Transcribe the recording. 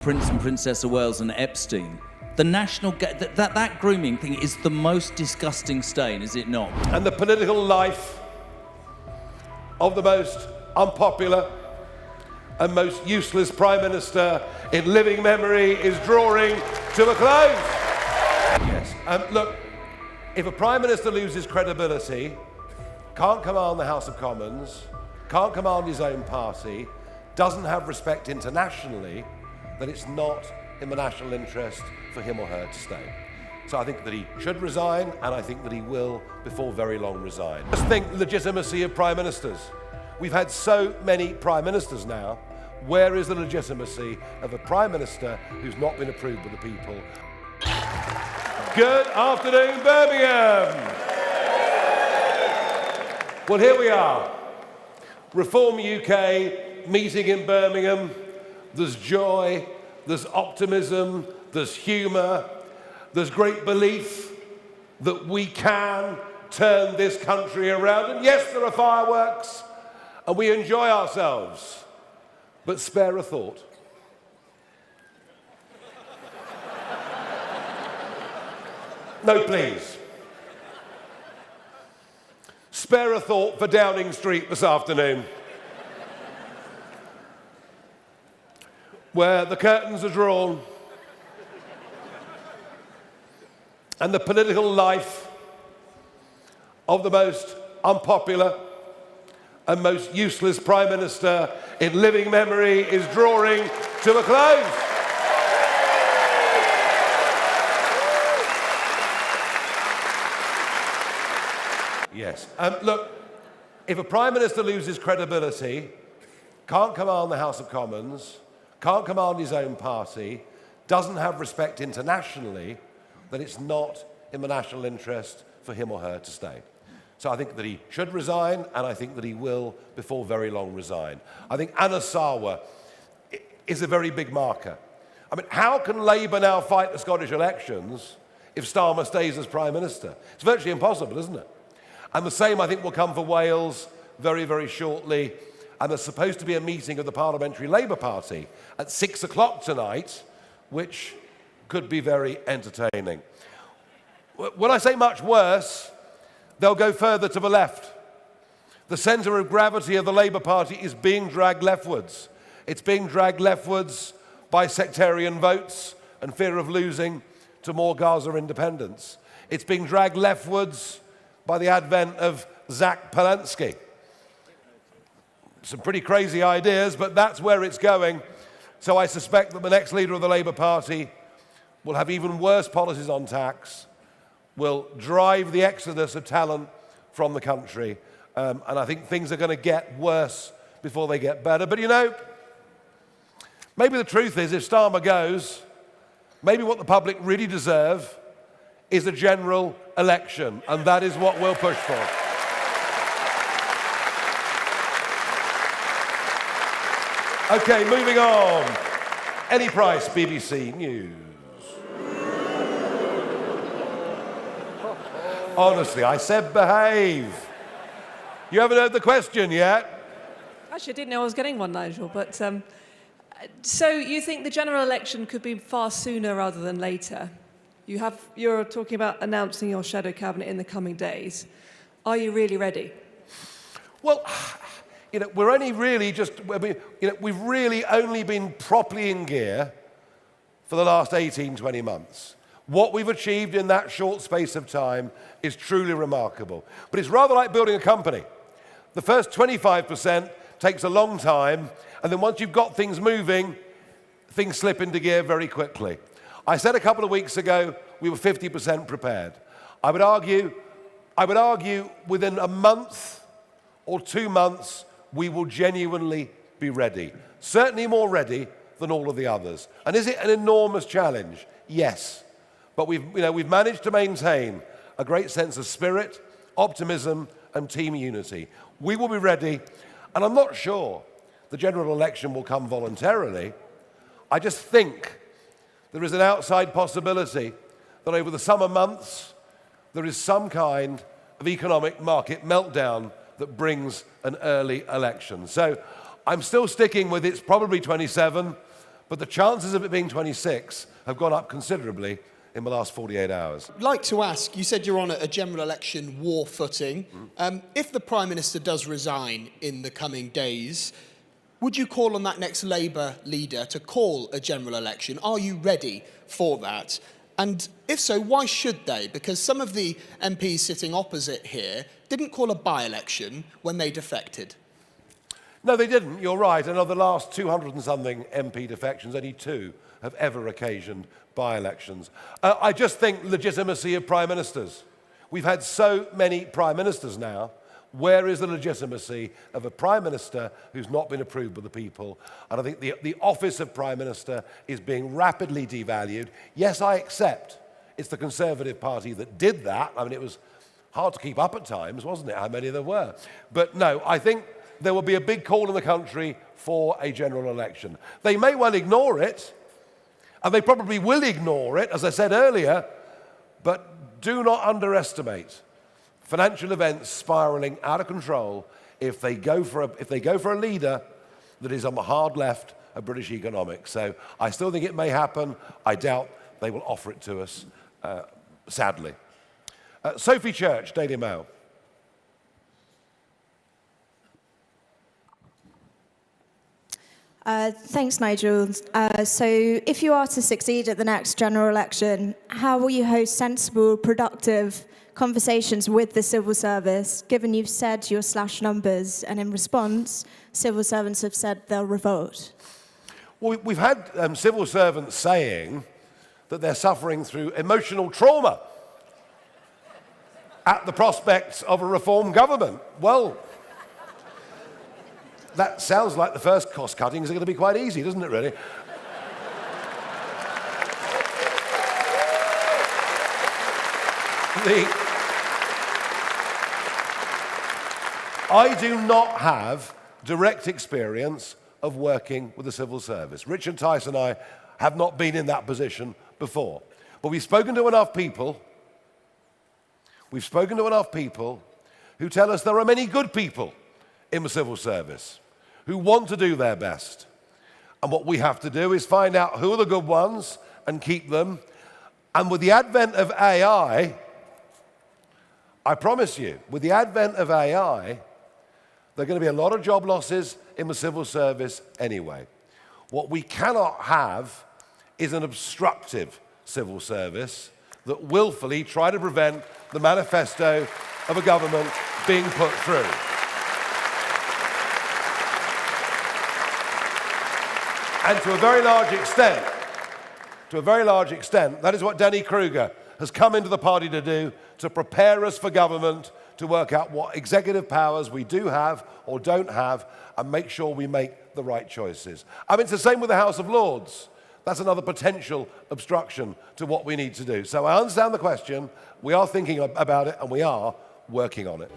Prince and Princess of Wales and Epstein. The national that grooming thing is the most disgusting stain, is it not? And the political life of the most unpopular and most useless Prime Minister in living memory is drawing to a close. Yes. Look, if a Prime Minister loses credibility, can't command the House of Commons, can't command his own party, doesn't have respect internationally, then it's not in the national interest for him or her to stay. So I think that he should resign, and I think that he will, before very long, resign. Just think legitimacy of Prime Ministers. We've had so many Prime Ministers now. Where is the legitimacy of a Prime Minister who's not been approved by the people? Good afternoon, Birmingham. Well, here we are. Reform UK, meeting in Birmingham. There's joy, there's optimism, there's humour, there's great belief that we can turn this country around. And yes, there are fireworks, and we enjoy ourselves, but spare a thought. No, please. Spare a thought for Downing Street this afternoon, where the curtains are drawn and the political life of the most unpopular and most useless Prime Minister in living memory is drawing to a close. Yes. Look, if a Prime Minister loses credibility, can't command the House of Commons, can't command his own party, doesn't have respect internationally, then it's not in the national interest for him or her to stay. So I think that he should resign, and I think that he will, before very long, resign. I think Anna Sarwar is a very big marker. I mean, how can Labour now fight the Scottish elections if Starmer stays as Prime Minister? It's virtually impossible, isn't it? And the same, I think, will come for Wales very, very shortly. And there's supposed to be a meeting of the Parliamentary Labour Party at 6 o'clock tonight, which could be very entertaining. When I say much worse, they'll go further to the left. The centre of gravity of the Labour Party is being dragged leftwards. It's being dragged leftwards by sectarian votes and fear of losing to more Gaza independence. It's being dragged leftwards by the advent of Zach Polanski. Some pretty crazy ideas, but that's where it's going. So I suspect that the next leader of the Labour Party will have even worse policies on tax, will drive the exodus of talent from the country, and I think things are going to get worse before they get better. But you know, maybe the truth is, if Starmer goes, maybe what the public really deserve is a general election, and that is what we'll push for. Okay, moving on. Any Price, BBC News. Honestly, I said behave. You haven't heard the question yet? Actually, I didn't know I was getting one, Nigel, but so you think the general election could be far sooner rather than later? You're talking about announcing your shadow cabinet in the coming days. Are you really ready? Well, you know, we're only really we've really only been properly in gear for the last 18, 20 months. What we've achieved in that short space of time is truly remarkable. But it's rather like building a company. The first 25% takes a long time, and then once you've got things moving, things slip into gear very quickly. I said a couple of weeks ago we were 50% prepared. I would argue within a month or 2 months, we will genuinely be ready. Certainly more ready than all of the others. And is it an enormous challenge? Yes. But we've managed to maintain a great sense of spirit, optimism, and team unity. We will be ready, and I'm not sure the general election will come voluntarily. I just think there is an outside possibility that over the summer months, there is some kind of economic market meltdown that brings an early election. So I'm still sticking with it's probably 27, But the chances of it being 26 have gone up considerably in the last 48 hours. I'd like to ask, you said you're on a general election war footing. If the Prime Minister does resign in the coming days, would you call on that next Labour leader to call a general election? Are you ready for that? And if so, why should they? Because some of the MPs sitting opposite here didn't call a by-election when they defected. No, they didn't, you're right. And of the last 200 and something MP defections, only 2 have ever occasioned by-elections. I just think legitimacy of prime ministers. We've had so many prime ministers now. Where is the legitimacy of a prime minister who's not been approved by the people? And I think the office of prime minister is being rapidly devalued. Yes, I accept it's the Conservative Party that did that. I mean, it was hard to keep up at times, wasn't it, how many there were? But no, I think there will be a big call in the country for a general election. They may well ignore it, and they probably will ignore it, as I said earlier, but do not underestimate financial events spiralling out of control if they go for a leader that is on the hard left of British economics. So I still think it may happen. I doubt they will offer it to us, sadly. Sophie Church, Daily Mail. Thanks, Nigel. So if you are to succeed at the next general election, how will you host sensible, productive conversations with the civil service, given you've said you'll slash numbers, and in response, civil servants have said they'll revolt? Well, we've had civil servants saying that they're suffering through emotional trauma at the prospects of a reform government. Well, that sounds like the first cost cuttings are going to be quite easy, doesn't it, really? I do not have direct experience of working with the civil service. Richard Tice and I have not been in that position before. But we've spoken to enough people who tell us there are many good people in the civil service who want to do their best. And what we have to do is find out who are the good ones and keep them. And with the advent of AI, I promise you, with the advent of AI, there are going to be a lot of job losses in the civil service anyway. What we cannot have is an obstructive civil service that willfully try to prevent the manifesto of a government being put through. And to a very large extent, that is what Danny Kruger has come into the party to do, to prepare us for government, to work out what executive powers we do have or don't have, and make sure we make the right choices. I mean, it's the same with the House of Lords. That's another potential obstruction to what we need to do. So I understand the question, we are thinking about it, and we are working on it.